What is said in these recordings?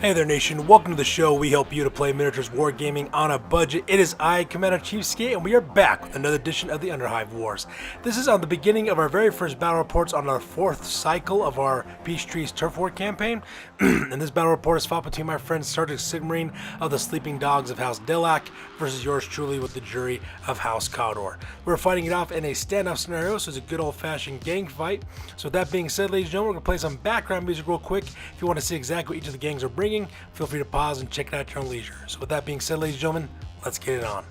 Hey there, nation. Welcome to the show. We help you to play miniatures wargaming on a budget. It is I, Commander CheapSkate, and we are back with another edition of the Underhive Wars. This is on the beginning of our very first battle reports on our fourth cycle of our Peachtree's Turf War campaign. And this battle report is fought between my friend Sergeant Sigmarine of the Sleeping Dogs of House Delaque versus yours truly with the Jury of House Cawdor. We're fighting it off in a standoff scenario, so it's a good old-fashioned gang fight. So with that being said, ladies and gentlemen, we're going to play some background music real quick. If you want to see exactly what each of the gangs are bringing, feel free to pause and check it out at your own leisure. So with that being said, ladies and gentlemen, let's get it on.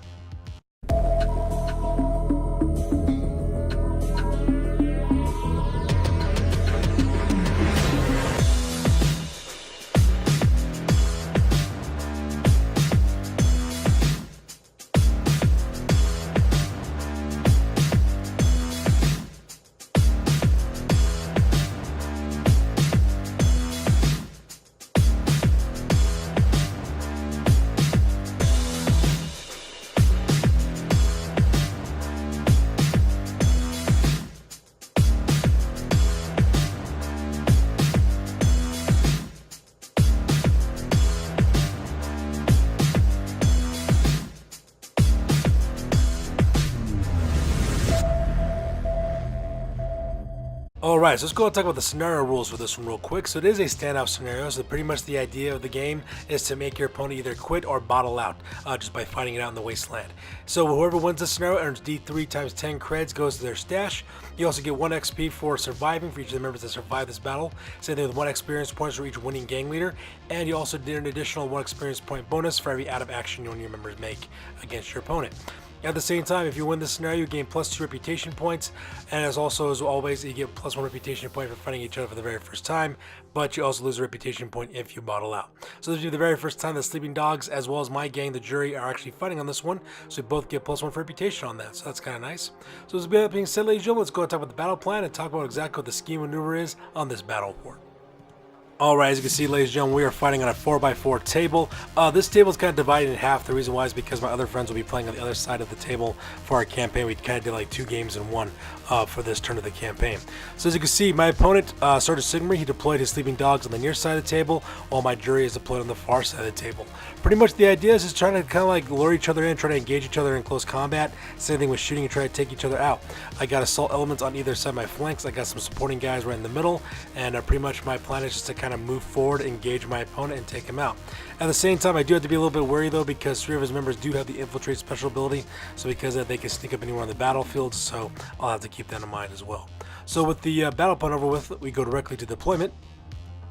Alright, so let's go and talk about the scenario rules for this one real quick. So it is a standoff scenario, so pretty much the idea of the game is to make your opponent either quit or bottle out just by fighting it out in the wasteland. So whoever wins this scenario earns D3 times 10 creds, goes to their stash. You also get 1 XP for surviving for each of the members that survive this battle. Same thing with 1 experience points for each winning gang leader. And you also did an additional 1 experience point bonus for every out of action you and your members make against your opponent. At the same time, if you win this scenario, you gain +2 reputation points, and as always, you get +1 reputation point for fighting each other for the very first time, but you also lose a reputation point if you bottle out. So this will be the very first time the Sleeping Dogs, as well as my gang, the Jury, are actually fighting on this one, so we both get +1 for reputation on that, so that's kind of nice. So with that being said, ladies and gentlemen, let's go and talk about the battle plan and talk about exactly what the scheme maneuver is on this battle report. Alright, as you can see, ladies and gentlemen, we are fighting on a 4x4 table. This table is kind of divided in half. The reason why is because my other friends will be playing on the other side of the table for our campaign. We kind of did like 2 games in one for this turn of the campaign. So as you can see, my opponent, Sergeant Sigmarine, he deployed his Sleeping Dogs on the near side of the table, while my Jury is deployed on the far side of the table. Pretty much the idea is just trying to kind of like lure each other in, try to engage each other in close combat. Same thing with shooting and try to take each other out. I got assault elements on either side of my flanks. I got some supporting guys right in the middle, and pretty much my plan is just to kind of move forward, engage my opponent, and take him out. At the same time, I do have to be a little bit wary though, because 3 of his members do have the infiltrate special ability, so because of that, they can sneak up anywhere on the battlefield, so I'll have to keep that in mind as well. So with the battle plan over with, we go directly to deployment.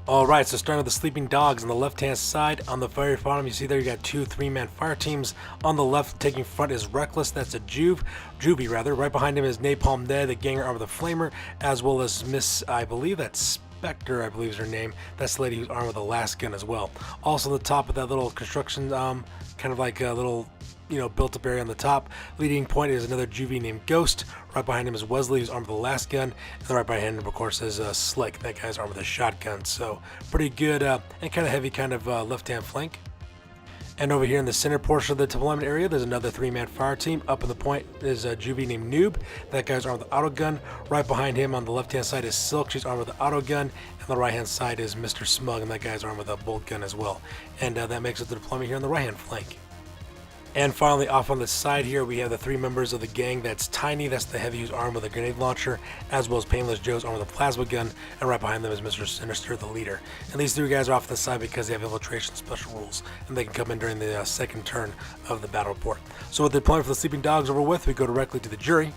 Alright, so starting with the Sleeping Dogs on the left hand side, on the very bottom you see there you got 2 3-man fire teams. On the left, taking front is Reckless, that's a Juvie rather. Right behind him is Napalm Ned, the ganger armed with a flamer, as well as Miss, I believe that's Spectre, I believe is her name. That's the lady who's armed with a last gun as well. Also the top of that little construction, kind of like a little, built up area on the top. Leading point is another Juvie named Ghost. Right behind him is Wesley, who's armed with a last gun. And right behind him, of course, is Slick. That guy's armed with a shotgun. So pretty good and kind of heavy kind of left-hand flank. And over here in the center portion of the deployment area, there's another 3-man fire team. Up in the point is a Juvie named Noob. That guy's armed with an auto gun. Right behind him on the left-hand side is Silk. She's armed with an auto gun. And the right-hand side is Mr. Smug, and that guy's armed with a bolt gun as well. And that makes it the deployment here on the right-hand flank. And finally, off on the side here, we have the 3 members of the gang. That's Tiny, that's the heavy who's armed with a grenade launcher, as well as Painless Joe's armed with a plasma gun, and right behind them is Mr. Sinister, the leader. And these 3 guys are off to the side because they have infiltration special rules, and they can come in during the second turn of the battle report. So with the deployment for the Sleeping Dogs over with, we go directly to the Jury.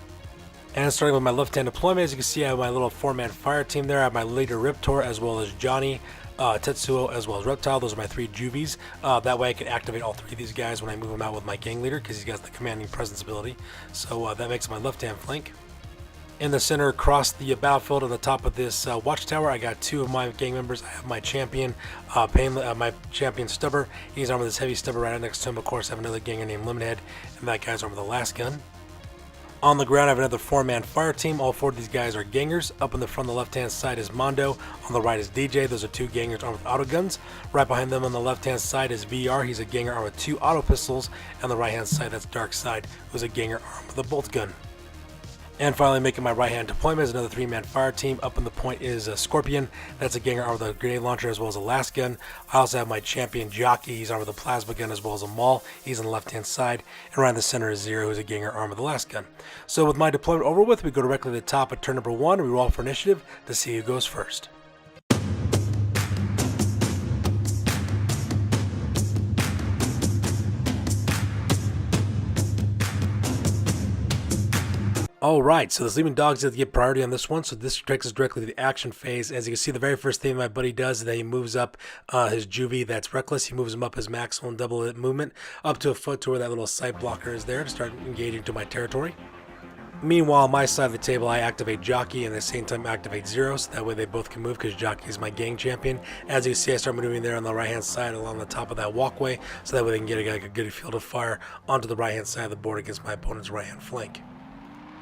And starting with my left-hand deployment, as you can see, I have my little 4-man fire team there. I have my leader Riptor, as well as Johnny, Tetsuo, as well as Reptile. Those are my 3 Juvies. That way I can activate all 3 of these guys when I move them out with my gang leader, because he's got the commanding presence ability. So that makes my left-hand flank. In the center, across the battlefield on the top of this watchtower, I got 2 of my gang members. I have my champion, my champion Stubber. He's armed with this heavy stubber right next to him. Of course, I have another ganger named Lemonhead, and that guy's armed with a last gun. On the ground, I have another 4-man fire team. All 4 of these guys are gangers. Up in the front, on the left-hand side is Mondo. On the right is DJ. Those are 2 gangers armed with auto guns. Right behind them on the left-hand side is VR. He's a ganger armed with 2 auto pistols. And on the right-hand side, that's Dark Side, who's a ganger armed with a bolt gun. And finally, making my right-hand deployment is another 3-man fire team. Up in the point is a Scorpion. That's a ganger armed with a grenade launcher as well as a last gun. I also have my champion Jockey. He's armed with a plasma gun as well as a maul. He's on the left-hand side. And right in the center is Zero, who's a ganger armed with a last gun. So with my deployment over with, we go directly to the top of turn number 1 and we roll for initiative to see who goes first. Alright, so the Sleeping Dogs have to get priority on this one, so this takes us directly to the action phase. As you can see, the very first thing my buddy does is that he moves up his juvie that's reckless. He moves him up his maximum double movement up to a foot to where that little sight blocker is there to start engaging to my territory. Meanwhile, on my side of the table, I activate Jockey and at the same time activate Zero, so that way they both can move because Jockey is my gang champion. As you can see, I start maneuvering there on the right-hand side along the top of that walkway, so that way they can get a good field of fire onto the right-hand side of the board against my opponent's right-hand flank.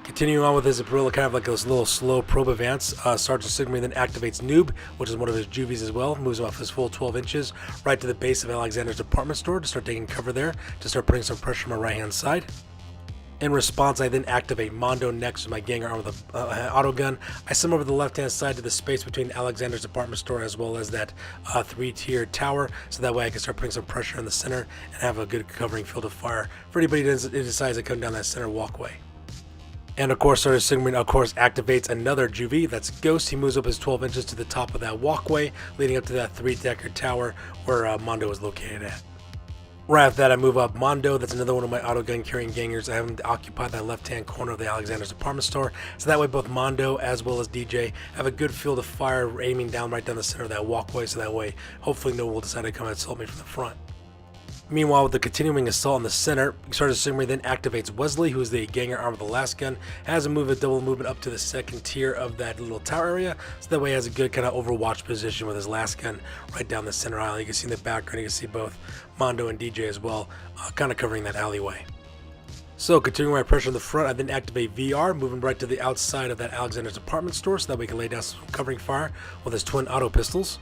Continuing on with his kind of like this little slow probe advance, Sergeant Sigmund then activates Noob, which is one of his juvies as well, moves him off his full 12 inches right to the base of Alexander's department store to start taking cover there, to start putting some pressure on my right-hand side. In response, I then activate Mondo next with my ganger armed with an auto gun. I send over the left-hand side to the space between Alexander's department store as well as that 3-tiered tower, so that way I can start putting some pressure in the center and have a good covering field of fire for anybody that decides to come down that center walkway. And of course, Sergeant Sigmund activates another juvie, that's Ghost. He moves up his 12 inches to the top of that walkway, leading up to that 3-decker tower where Mondo is located at. Right after that, I move up Mondo. That's another one of my auto gun carrying gangers. I have him occupy that left-hand corner of the Alexander's department store. So that way both Mondo as well as DJ have a good field of fire aiming down right down the center of that walkway. So that way, hopefully no one will decide to come and assault me from the front. Meanwhile, with the continuing assault in the center, Sergeant Sigmund then activates Wesley, who is the ganger armed with the last gun, has him move a double movement up to the second tier of that little tower area, so that way he has a good kind of overwatch position with his last gun right down the center aisle. You can see in the background, you can see both Mondo and DJ as well, kind of covering that alleyway. So continuing my pressure in the front, I then activate VR, moving right to the outside of that Alexander's department store, so that we can lay down some covering fire with his twin auto pistols.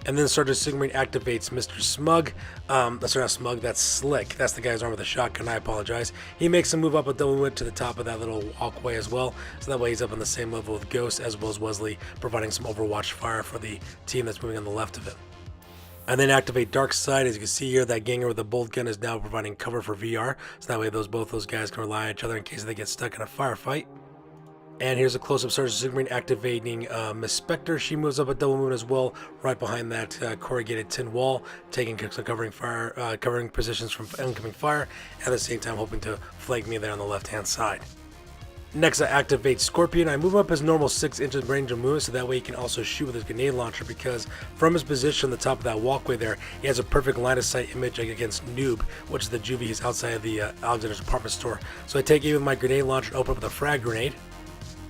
And then Sergeant Sigmund activates Mr. Smug. That's not Smug, that's Slick. That's the guy's armed with a shotgun, I apologize. He makes him move up a double movement to the top of that little walkway as well. So that way he's up on the same level with Ghost as well as Wesley, providing some overwatch fire for the team that's moving on the left of him. And then activate Dark Side. As you can see here, that ganger with the bolt gun is now providing cover for VR. So that way both those guys can rely on each other in case they get stuck in a firefight. And here's a close-up Sergeant Sigmund activating Miss Spectre. She moves up a double movement as well, right behind that corrugated tin wall, taking some covering positions from incoming fire, at the same time hoping to flank me there on the left-hand side. Next, I activate Scorpion. I move up his normal 6 inches range of movement, so that way he can also shoot with his grenade launcher, because from his position on the top of that walkway there, he has a perfect line of sight image against Noob, which is the juvie he's outside of the Alexander's department store. So I take aim with my grenade launcher and open up with a frag grenade.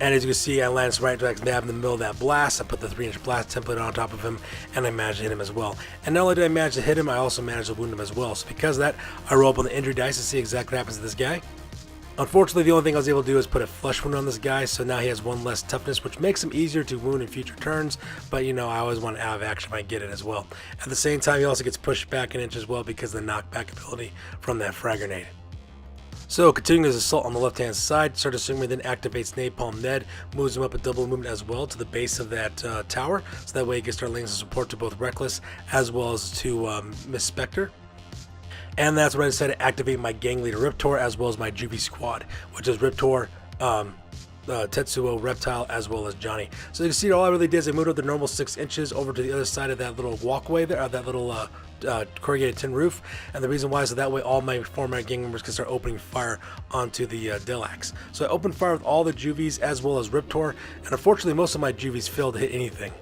And as you can see, I land right dab in the middle of that blast. I put the 3-inch blast template on top of him, and I managed to hit him as well. And not only did I manage to hit him, I also managed to wound him as well. So because of that, I roll up on the injury dice to see exactly what happens to this guy. Unfortunately, the only thing I was able to do is put a flesh wound on this guy, so now he has 1 less toughness, which makes him easier to wound in future turns. But, you know, I always want out of action if I get it as well. At the same time, he also gets pushed back an inch as well because of the knockback ability from that frag grenade. So, continuing his assault on the left-hand side, Sergeant Sigmund then activates Napalm Ned, moves him up a double movement as well to the base of that tower, so that way he can start laying some support to both Reckless as well as to Miss Spectre. And that's when I decided to activate my gang leader Riptor as well as my juvie squad, which is Riptor, Tetsuo, Reptile, as well as Johnny. So you can see all I really did is I moved up the normal 6 inches over to the other side of that little walkway there, that little corrugated tin roof. And the reason why is so that way all my former gang members can start opening fire onto the Delaque. So I opened fire with all the juvies as well as Riptor, and unfortunately most of my juvies failed to hit anything.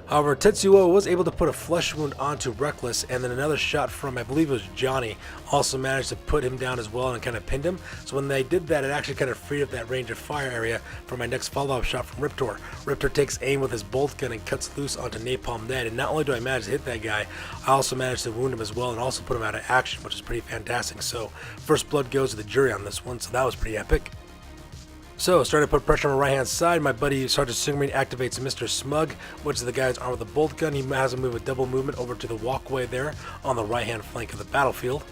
However, Tetsuo was able to put a flesh wound onto Reckless, and then another shot from, I believe it was Johnny, also managed to put him down as well and kind of pinned him. So when they did that, it actually kind of freed up that range of fire area for my next follow-up shot from Riptor. Riptor takes aim with his bolt gun and cuts loose onto Napalm Ned, and not only do I manage to hit that guy, I also managed to wound him as well and also put him out of action, which is pretty fantastic. So first blood goes to the jury on this one, so that was pretty epic. So, starting to put pressure on my right-hand side, my buddy Sergeant Sigmund activates Mr. Smug, which is the guy's armed with a bolt gun. He has him move a double movement over to the walkway there on the right-hand flank of the battlefield.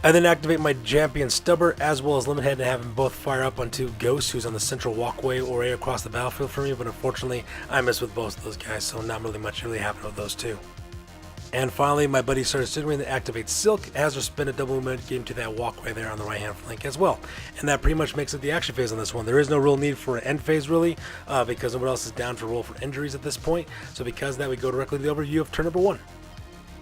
I then activate my champion Stubber as well as Limit Head and have them both fire up onto Ghost, who's on the central walkway or right across the battlefield for me, but unfortunately I missed with both of those guys, so not really much really happened with those two. And finally, my buddy started Signaling that activates Silk, has her spin a double movement, get into that walkway there on the right hand flank as well. And that pretty much makes it the action phase on this one. There is no real need for an end phase really, because nobody else is down to roll for injuries at this point. So because of that, we go directly to the overview of turn number 1.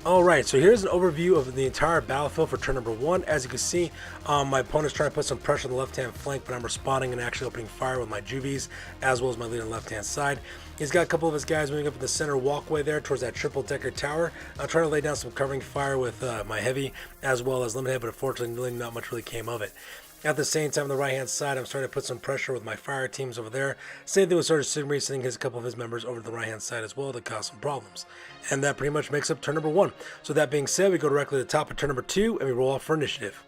Alright, so here's an overview of the entire battlefield for turn number 1. As you can see, my opponent's trying to put some pressure on the left-hand flank, but I'm responding and actually opening fire with my Juvies, as well as my lead on the left-hand side. He's got a couple of his guys moving up in the center walkway there towards that triple-decker tower. I'm trying to lay down some covering fire with my Heavy, as well as Limit Head, but unfortunately really not much really came of it. At the same time, on the right-hand side, I'm starting to put some pressure with my fire teams over there. Same thing with Sergeant Sigmund, sending a couple of his members over to the right-hand side as well to cause some problems. And that pretty much makes up turn number 1. So that being said, we go directly to the top of turn number 2, and we roll off for initiative.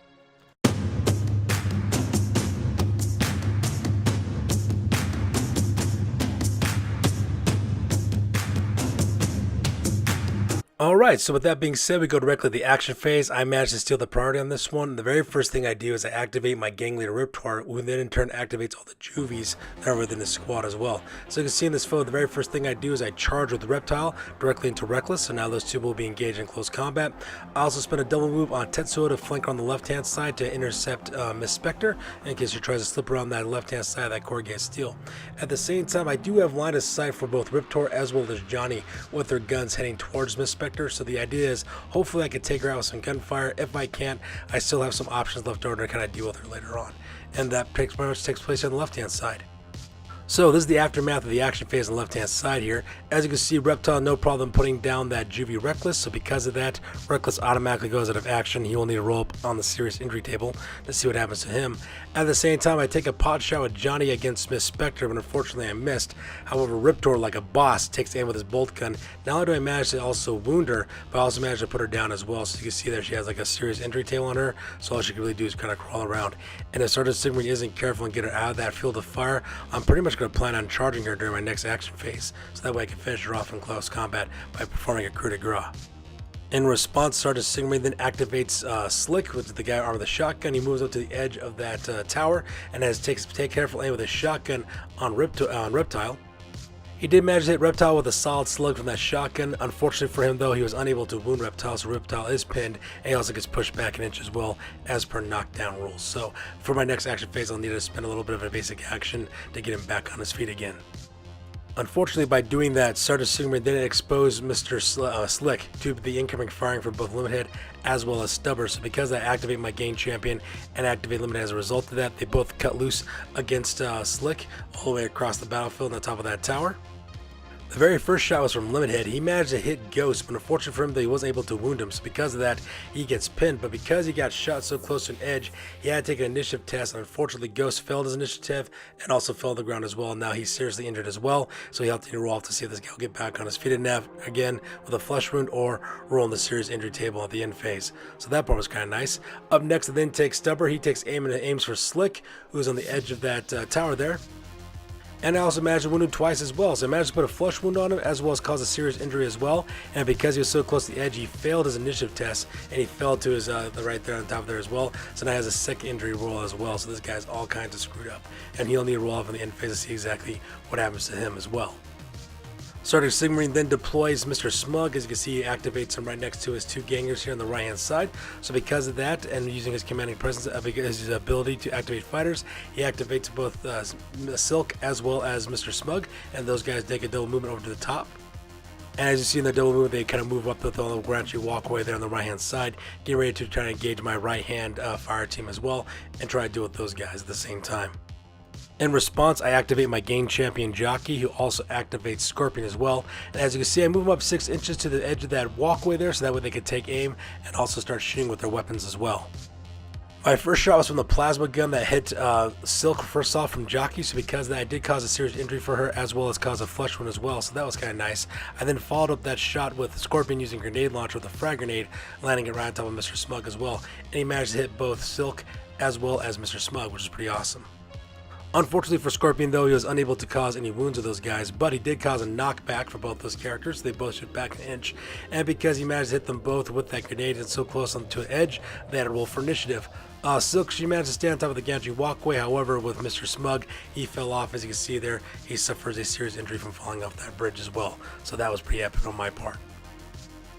Alright, so with that being said, we go directly to the action phase. I managed to steal the priority on this one. The very first thing I do is I activate my gang leader Riptor, who then in turn activates all the Juvies that are within the squad as well. So you can see in this photo, the very first thing I do is I charge with the Reptile directly into Reckless, so now those two will be engaged in close combat. I also spend a double move on Tetsuo to flank on the left-hand side to intercept Miss Spectre, in case she tries to slip around that left-hand side of that Corrugated Steel. At the same time, I do have line of sight for both Riptor as well as Johnny with their guns heading towards Miss Spectre. So the idea is hopefully I can take her out with some gunfire. If I can't, I still have some options left over to kind of deal with her later on. And that pretty much takes place on the left hand side. So this is the aftermath of the action phase on the left hand side here. As you can see, Reptile no problem putting down that Juvie Reckless, so because of that, Reckless automatically goes out of action. He will need to roll up on the serious injury table to see what happens to him. At the same time, I take a pot shot with Johnny against Miss Spectre, but unfortunately I missed. However, Riptor, like a boss, takes aim with his bolt gun. Not only do I manage to also wound her, but I also manage to put her down as well. So you can see there she has like a serious injury table on her, so all she can really do is kind of crawl around. And if Sergeant Sigmund isn't careful and get her out of that field of fire, I'm pretty much going to plan on charging her during my next action phase, so that way I can finish her off in close combat by performing a coup de grace. In response, Sergeant Sigmund then activates Slick, which is the guy armed with a shotgun. He moves up to the edge of that tower and takes careful aim with his shotgun on Reptile. He did manage to hit Reptile with a solid slug from that shotgun. Unfortunately for him though, he was unable to wound Reptile, so Reptile is pinned, and he also gets pushed back an inch as well, as per knockdown rules. So for my next action phase, I'll need to spend a little bit of a basic action to get him back on his feet again. Unfortunately, by doing that, Sergeant Sigmund then exposed Mr. Slick to the incoming firing from both Limit Head as well as Stubber. So because I activate my game champion and activate Limit Head as a result of that, they both cut loose against Slick all the way across the battlefield on the top of that tower. The very first shot was from Limit Head. He managed to hit Ghost, but unfortunately for him, he wasn't able to wound him. So because of that, he gets pinned. But because he got shot so close to an edge, he had to take an initiative test. And unfortunately, Ghost failed his initiative and also fell to the ground as well. Now he's seriously injured as well. So he has to roll off to see if this guy will get back on his feet again with a flesh wound or roll in the serious injury table at the end phase. So that part was kind of nice. Up next, I then take Stubber. He takes aim and aims for Slick, who's on the edge of that tower there. And I also managed to wound him twice as well. So I managed to put a flesh wound on him as well as cause a serious injury as well. And because he was so close to the edge, he failed his initiative test and he fell to his right there on top there as well. So now he has a second injury roll as well. So this guy's all kinds of screwed up. And he'll need to roll off in the end phase to see exactly what happens to him as well. Sergeant Sigmund then deploys Mr. Smug. As you can see, he activates him right next to his two gangers here on the right hand side. So because of that, and using his commanding presence, his ability to activate fighters, he activates both Silk as well as Mr. Smug, and those guys take a double movement over to the top. And as you see in the double movement, they kind of move up the little branchy walkway there on the right hand side, getting ready to try to engage my right hand fire team as well, and try to deal with those guys at the same time. In response, I activate my game champion Jockey, who also activates Scorpion as well. And as you can see, I move them up 6 inches to the edge of that walkway there, so that way they can take aim and also start shooting with their weapons as well. My first shot was from the plasma gun that hit Silk first off from Jockey, so because of that, I did cause a serious injury for her as well as cause a flesh wound as well, so that was kind of nice. I then followed up that shot with Scorpion using grenade launcher with a frag grenade, landing it right on top of Mr. Smug as well. And he managed to hit both Silk as well as Mr. Smug, which is pretty awesome. Unfortunately for Scorpion though, he was unable to cause any wounds to those guys, but he did cause a knockback for both those characters. They both shoot back an inch, and because he managed to hit them both with that grenade and so close onto an edge, they had to roll for initiative. Silk, she managed to stay on top of the gantry walkway. However, with Mr. Smug, he fell off. As you can see there, he suffers a serious injury from falling off that bridge as well. So that was pretty epic on my part.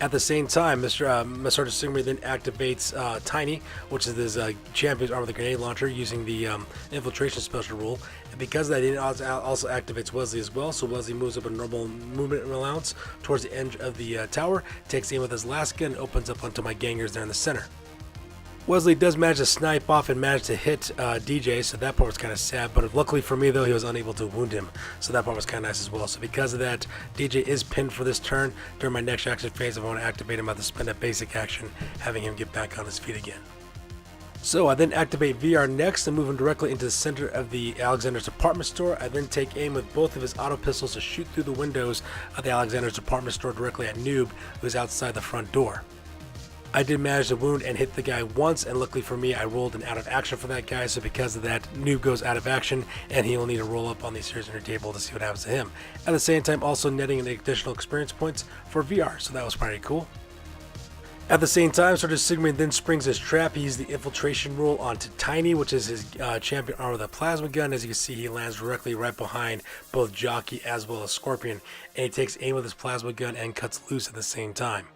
At the same time, Sergeant Sigmund then activates Tiny, which is his champion's arm with a grenade launcher, using the infiltration special rule. And because of that, it also activates Wesley as well. So Wesley moves up a normal movement allowance towards the edge of the tower, takes aim with his last gun, and opens up onto my gangers there in the center. Wesley does manage to snipe off and manage to hit DJ, so that part was kind of sad, but luckily for me though, he was unable to wound him, so that part was kind of nice as well. So because of that, DJ is pinned for this turn. During my next action phase, if I want to activate him, I have to spend a basic action, having him get back on his feet again. So I then activate VR next and move him directly into the center of the Alexander's department store. I then take aim with both of his auto pistols to shoot through the windows of the Alexander's department store directly at Noob, who's outside the front door. I did manage to wound and hit the guy once, and luckily for me, I rolled an out of action for that guy, so because of that, Noob goes out of action, and he'll need to roll up on the serious injury table to see what happens to him. At the same time, also netting an additional experience points for VR, so that was pretty cool. At the same time, Sergeant Sigmund then springs his trap. He used the infiltration rule onto Tiny, which is his champion arm with a plasma gun. As you can see, he lands directly right behind both Jockey as well as Scorpion, and he takes aim with his plasma gun and cuts loose at the same time.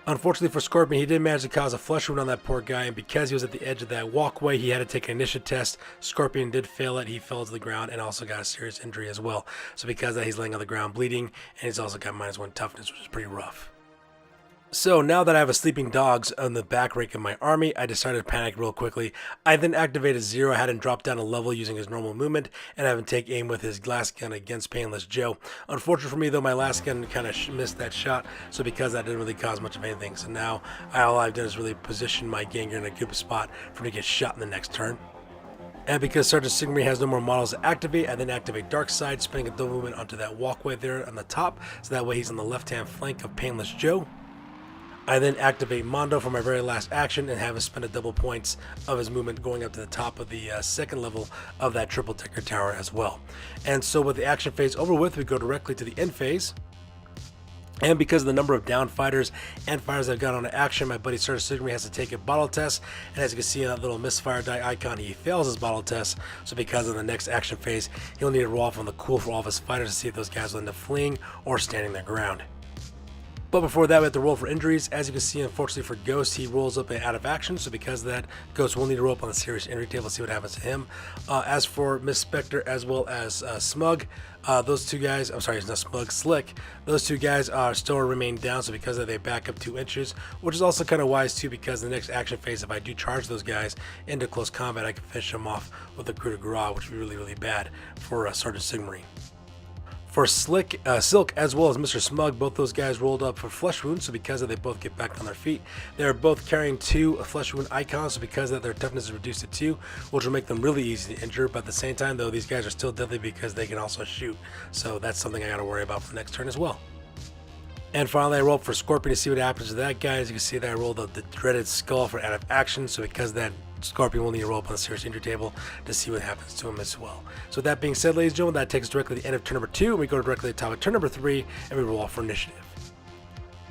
Unfortunately for Scorpion, he did manage to cause a flesh wound on that poor guy, and because he was at the edge of that walkway, he had to take an initiative test. Scorpion did fail it. He fell to the ground and also got a serious injury as well. So because of that, he's laying on the ground bleeding, and he's also got -1 toughness, which is pretty rough. So now that I have a sleeping dogs on the back rank of my army, I decided to panic real quickly. I then activated Zero, had him drop down a level using his normal movement, and have him take aim with his last gun against Painless Joe. Unfortunately for me though, my last gun kind of missed that shot, so because that didn't really cause much of anything. So now all I've done is really position my Ganger in a good spot for him to get shot in the next turn. And because Sergeant Sigmund has no more models to activate, I then activate Dark Side, spinning a double movement onto that walkway there on the top, so that way he's on the left-hand flank of Painless Joe. I then activate Mondo for my very last action and have him spend a double points of his movement going up to the top of the second level of that triple decker tower as well. And so with the action phase over with, we go directly to the end phase. And because of the number of down fighters and fighters I've got on action, my buddy Sergeant Sigmund has to take a bottle test. And as you can see in that little misfire die icon, he fails his bottle test. So because of the next action phase, he'll need to roll off on the cool for all of his fighters to see if those guys will end up fleeing or standing their ground. But before that, we have to roll for injuries. As you can see, unfortunately for Ghost, he rolls up out of action. So because of that, Ghost will need to roll up on the serious injury table to see what happens to him. As for Miss Spectre as well as Smug, those two guys, I'm sorry, it's not Smug, Slick, those two guys still remain down. So because of that, they back up 2 inches, which is also kind of wise too, because the next action phase, if I do charge those guys into close combat, I can finish them off with a coup de grace, which would be really, really bad for Sergeant Sigmund. For Silk as well as Mr. Smug, both those guys rolled up for flesh wounds, so because of that, they both get back on their feet. They are both carrying 2 flesh wound icons, so because of that, their toughness is reduced to 2, which will make them really easy to injure. But at the same time though, these guys are still deadly because they can also shoot, so that's something I gotta worry about for the next turn as well. And finally, I rolled for Scorpion to see what happens to that guy. As you can see, that I rolled up the dreaded skull for out of action, so because of that, Scorpion will need to roll up on the serious injury table to see what happens to him as well. So with that being said, ladies and gentlemen, that takes us directly to the end of turn number 2. We go directly to the top of turn number 3, and we roll off for initiative.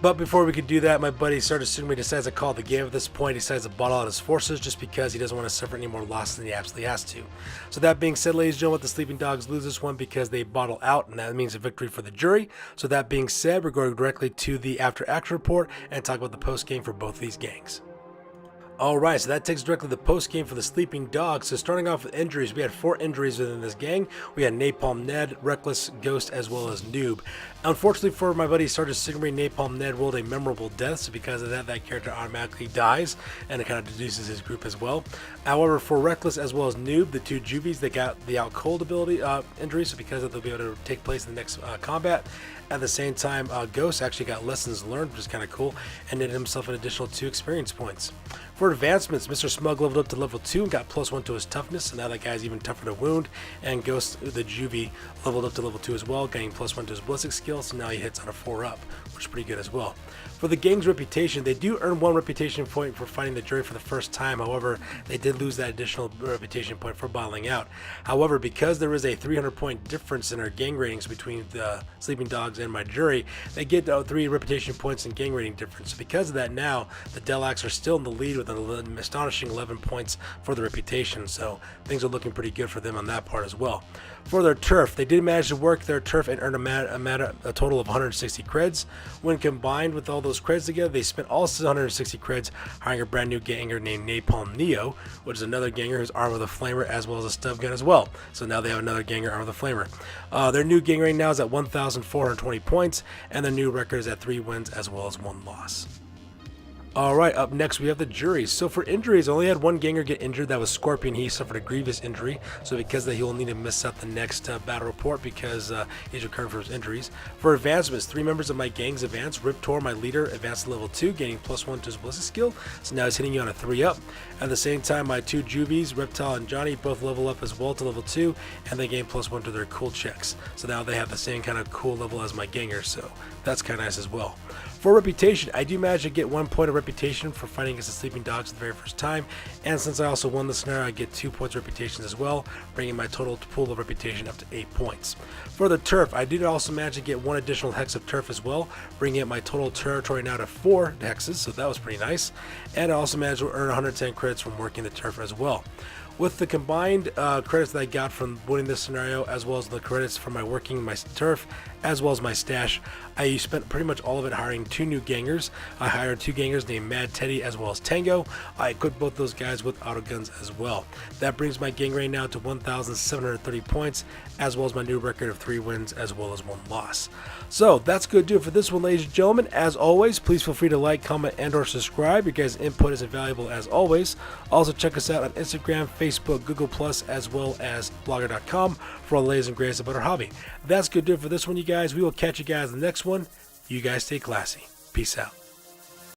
But before we could do that, my buddy Sergeant Sigmund decides to call the game at this point. He decides to bottle out his forces just because he doesn't want to suffer any more losses than he absolutely has to. So that being said, ladies and gentlemen, the Sleeping Dogs lose this one because they bottle out, and that means a victory for the jury. So that being said, we're going directly to the after action report and talk about the post game for both these gangs. Alright, so that takes directly to the post game for the Sleeping Dogs. So starting off with injuries, we had 4 injuries within this gang. We had Napalm Ned, Reckless, Ghost, as well as Noob. Unfortunately for my buddy Sergeant Sigmund, Napalm Ned rolled a memorable death, so because of that, that character automatically dies, and it kind of deduces his group as well. However, for Reckless as well as Noob, the 2 Juvies, they got the out cold ability injuries, so because of that, they'll be able to take place in the next combat. At the same time, Ghost actually got lessons learned, which is kind of cool, and netted himself an additional 2 experience points. For For advancements, Mr. Smug leveled up to level 2 and got +1 to his toughness, so now that guy's even tougher to wound. And Ghost, the Juvie, leveled up to level 2 as well, getting +1 to his ballistic skill, so now he hits on a 4-up, which is pretty good as well. For the gang's reputation, they do earn 1 reputation point for fighting the jury for the first time. However, they did lose that additional reputation point for bottling out. However, because there is a 300-point difference in our gang ratings between the Sleeping Dogs and my jury, they get 3 reputation points in gang rating difference. So because of that, now the Delaques are still in the lead with an astonishing 11 points for the reputation. So things are looking pretty good for them on that part as well. For their turf, they did manage to work their turf and earn a total of 160 creds. When combined with all those creds together, they spent all 160 creds hiring a brand new ganger named Napalm Neo, which is another ganger who's armed with a flamer as well as a stub gun as well. So now they have another ganger armed with a flamer. Their new gang rating now is at 1,420 points, and their new record is at 3 wins as well as 1 loss. Alright, up next we have the juries. So for injuries, I only had 1 ganger get injured. That was Scorpion. He suffered a grievous injury, so because of that, he will need to miss out the next battle report because he's recovering from his injuries. For advancements, 3 members of my gangs advanced. Riptor, my leader, advanced to level 2, gaining +1 to his ballistic skill, so now he's hitting you on a 3-up. At the same time, my 2 Juvies, Reptile and Johnny, both level up as well to level 2, and they gain +1 to their cool checks. So now they have the same kind of cool level as my gangers, so that's kind of nice as well. For reputation, I do manage to get 1 point of reputation for fighting against the Sleeping Dogs the very first time, and since I also won the scenario, I get 2 points of reputation as well, bringing my total pool of reputation up to 8 points. For the turf, I did also manage to get 1 additional hex of turf as well, bringing up my total territory now to 4 hexes, so that was pretty nice, and I also managed to earn 110 credits from working the turf as well. With the combined credits that I got from winning this scenario, as well as the credits from my working my turf, as well as my stash, I spent pretty much all of it hiring 2 new gangers. I hired 2 gangers named Mad Teddy as well as Tango. I equipped both those guys with auto guns as well. That brings my gang rating now to 1,730 points, as well as my new record of 3 wins as well as 1 loss. So that's going to do it for this one, ladies and gentlemen. As always, please feel free to like, comment, and or subscribe. Your guys' input is invaluable as always. Also check us out on Instagram, Facebook, Google+, as well as blogger.com for all the latest and greatest about our hobby. That's going to do it for this one, you guys. We will catch you guys in the next one. You guys stay classy. Peace out.